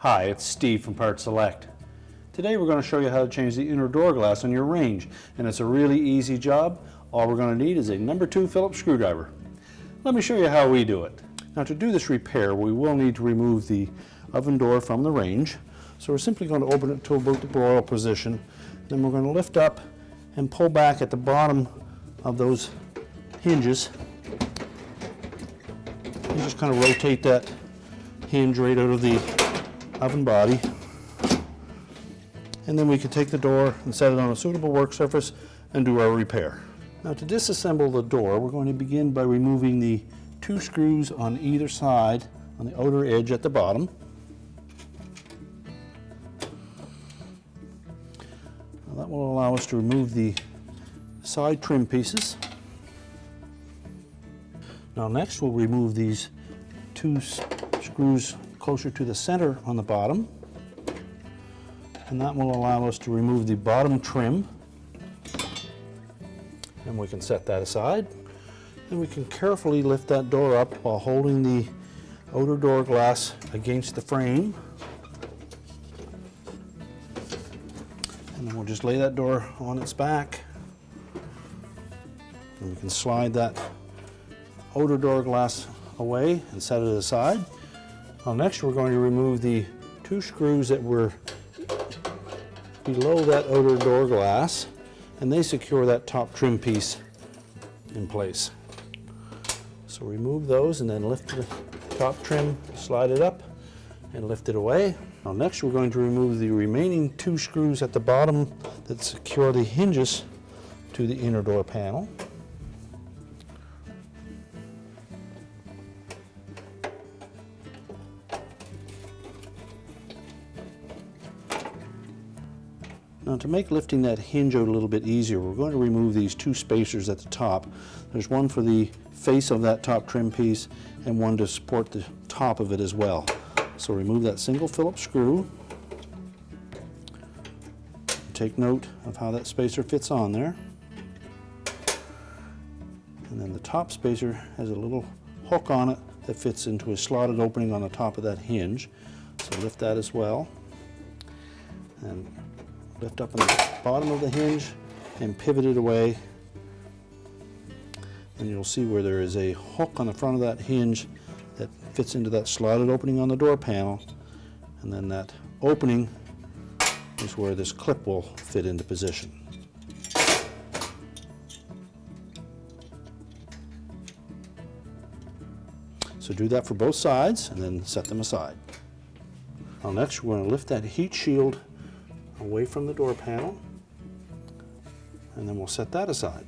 Hi, it's Steve from PartSelect. Today we're going to show you how to change the inner door glass on your range, and it's a really easy job. All we're going to need is a number 2 Phillips screwdriver. Let me show you how we do it. Now, to do this repair, we will need to remove the oven door from the range. So we're simply going to open it to about the broil position. Then we're going to lift up and pull back at the bottom of those hinges and just kind of rotate that hinge right out of the oven body. And then we can take the door and set it on a suitable work surface and do our repair. Now, to disassemble the door, we're going to begin by removing the 2 screws on either side on the outer edge at the bottom. Now, that will allow us to remove the side trim pieces. Now next we'll remove these 2 screws closer to the center on the bottom, and that will allow us to remove the bottom trim, and we can set that aside. And we can carefully lift that door up while holding the outer door glass against the frame, and then we'll just lay that door on its back, and we can slide that outer door glass away and set it aside. Now next we're going to remove the 2 screws that were below that outer door glass, and they secure that top trim piece in place. So remove those and then lift the top trim, slide it up and lift it away. Now next we're going to remove the remaining 2 screws at the bottom that secure the hinges to the inner door panel. Now, to make lifting that hinge out a little bit easier, we're going to remove these 2 spacers at the top. There's one for the face of that top trim piece and one to support the top of it as well. So remove that single Phillips screw. Take note of how that spacer fits on there. And then the top spacer has a little hook on it that fits into a slotted opening on the top of that hinge. So lift that as well. And lift up on the bottom of the hinge and pivot it away, and you'll see where there is a hook on the front of that hinge that fits into that slotted opening on the door panel, and then that opening is where this clip will fit into position. So do that for both sides and then set them aside. Now next we're going to lift that heat shield away from the door panel, and then we'll set that aside.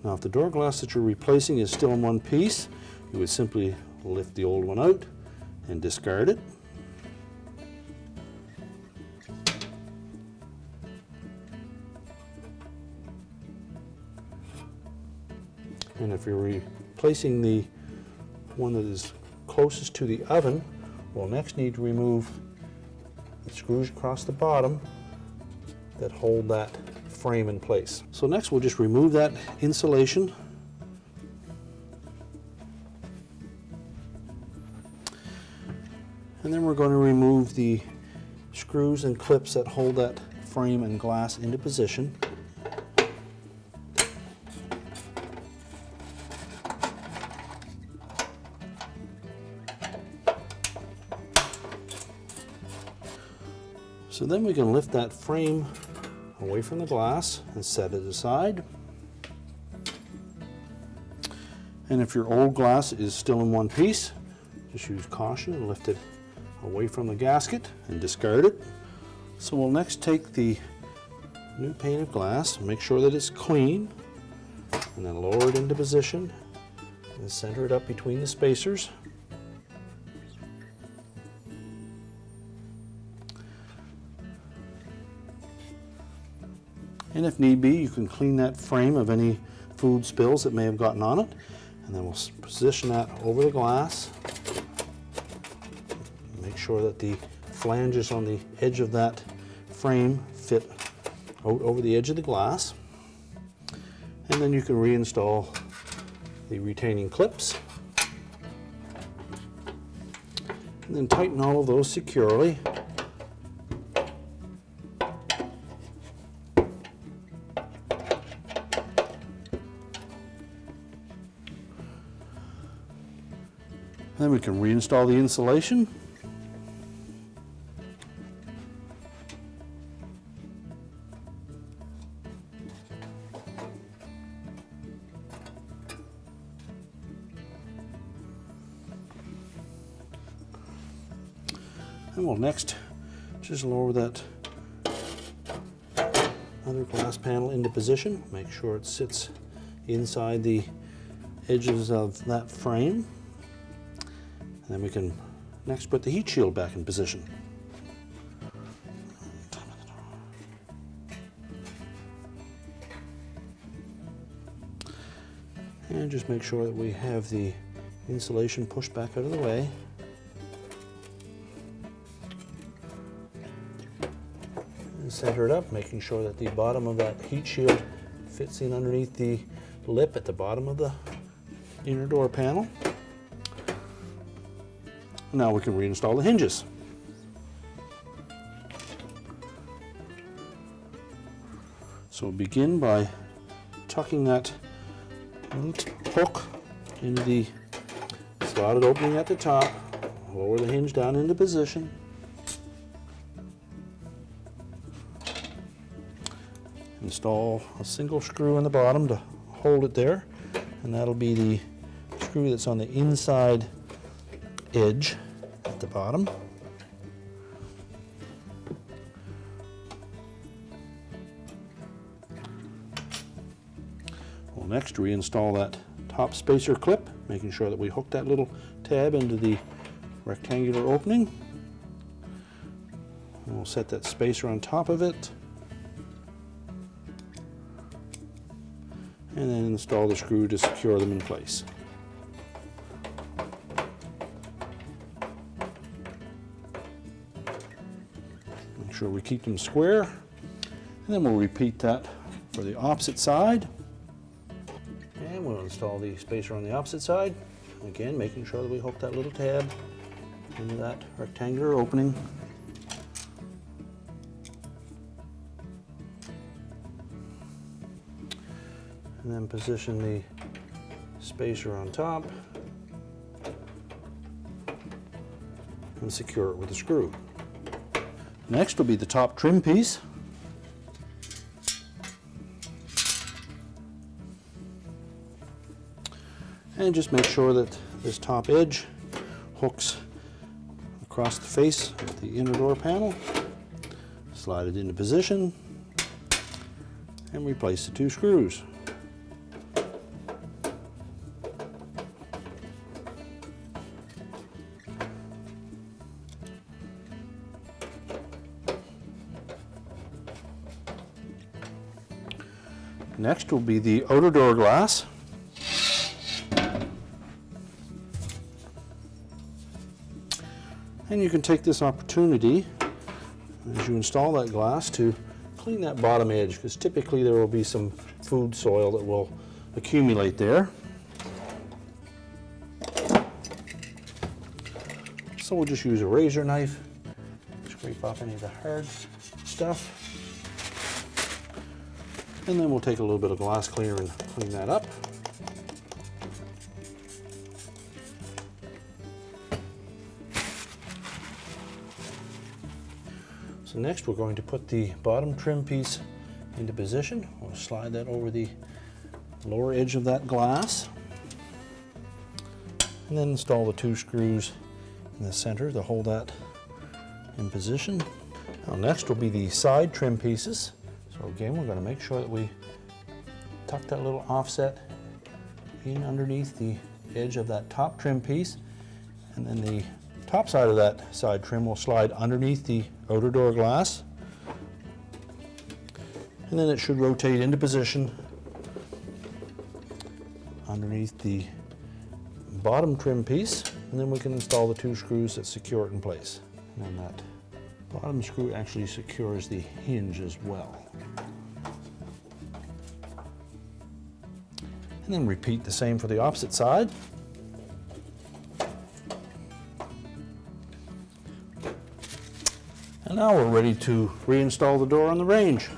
Now, if the door glass that you're replacing is still in one piece, you would simply lift the old one out and discard it. And if you're replacing the one that is closest to the oven, we'll next need to remove the screws across the bottom that hold that frame in place. So next we'll just remove that insulation. And then we're going to remove the screws and clips that hold that frame and glass into position. So then we can lift that frame away from the glass and set it aside. And if your old glass is still in one piece, just use caution and lift it away from the gasket and discard it. So we'll next take the new pane of glass and make sure that it's clean, and then lower it into position and center it up between the spacers. And if need be, you can clean that frame of any food spills that may have gotten on it. And then we'll position that over the glass. Make sure that the flanges on the edge of that frame fit out over the edge of the glass. And then you can reinstall the retaining clips. And then tighten all of those securely. Then we can reinstall the insulation. And we'll next just lower that other glass panel into position. Make sure it sits inside the edges of that frame. And then we can next put the heat shield back in position. And just make sure that we have the insulation pushed back out of the way. And center it up, making sure that the bottom of that heat shield fits in underneath the lip at the bottom of the inner door panel. Now we can reinstall the hinges. So we'll begin by tucking that hook into the slotted opening at the top, lower the hinge down into position. Install a single screw in the bottom to hold it there, and that'll be the screw that's on the inside edge at the bottom. We'll next reinstall that top spacer clip, making sure that we hook that little tab into the rectangular opening. And we'll set that spacer on top of it. And then install the screw to secure them in place. Make sure we keep them square. And then we'll repeat that for the opposite side. And we'll install the spacer on the opposite side. Again, making sure that we hook that little tab into that rectangular opening. And then position the spacer on top and secure it with a screw. Next will be the top trim piece. And just make sure that this top edge hooks across the face of the inner door panel. Slide it into position and replace the two screws. Next will be the outer door glass. And you can take this opportunity as you install that glass to clean that bottom edge, because typically there will be some food soil that will accumulate there. So we'll just use a razor knife, scrape off any of the hard stuff. And then we'll take a little bit of glass cleaner and clean that up. So next we're going to put the bottom trim piece into position. We'll slide that over the lower edge of that glass. And then install the two screws in the center to hold that in position. Now next will be the side trim pieces. So again, we're going to make sure that we tuck that little offset in underneath the edge of that top trim piece, and then the top side of that side trim will slide underneath the outer door glass, and then it should rotate into position underneath the bottom trim piece, and then we can install the two screws that secure it in place. And then that bottom screw actually secures the hinge as well. And then repeat the same for the opposite side. And now we're ready to reinstall the door on the range.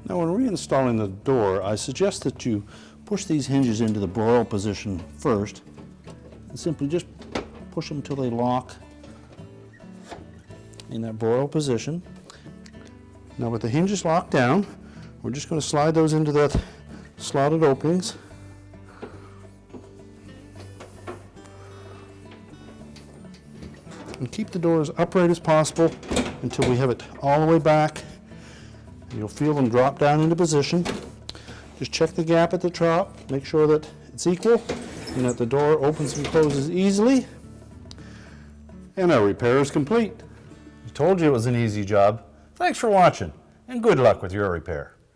Now when reinstalling the door, I suggest that you push these hinges into the broil position first, and simply just push them until they lock in that broil position. Now with the hinges locked down, we're just going to slide those into the slotted openings. And keep the door as upright as possible until we have it all the way back. You'll feel them drop down into position. Just check the gap at the top, make sure that it's equal and that the door opens and closes easily. And our repair is complete. I told you it was an easy job. Thanks for watching, and good luck with your repair.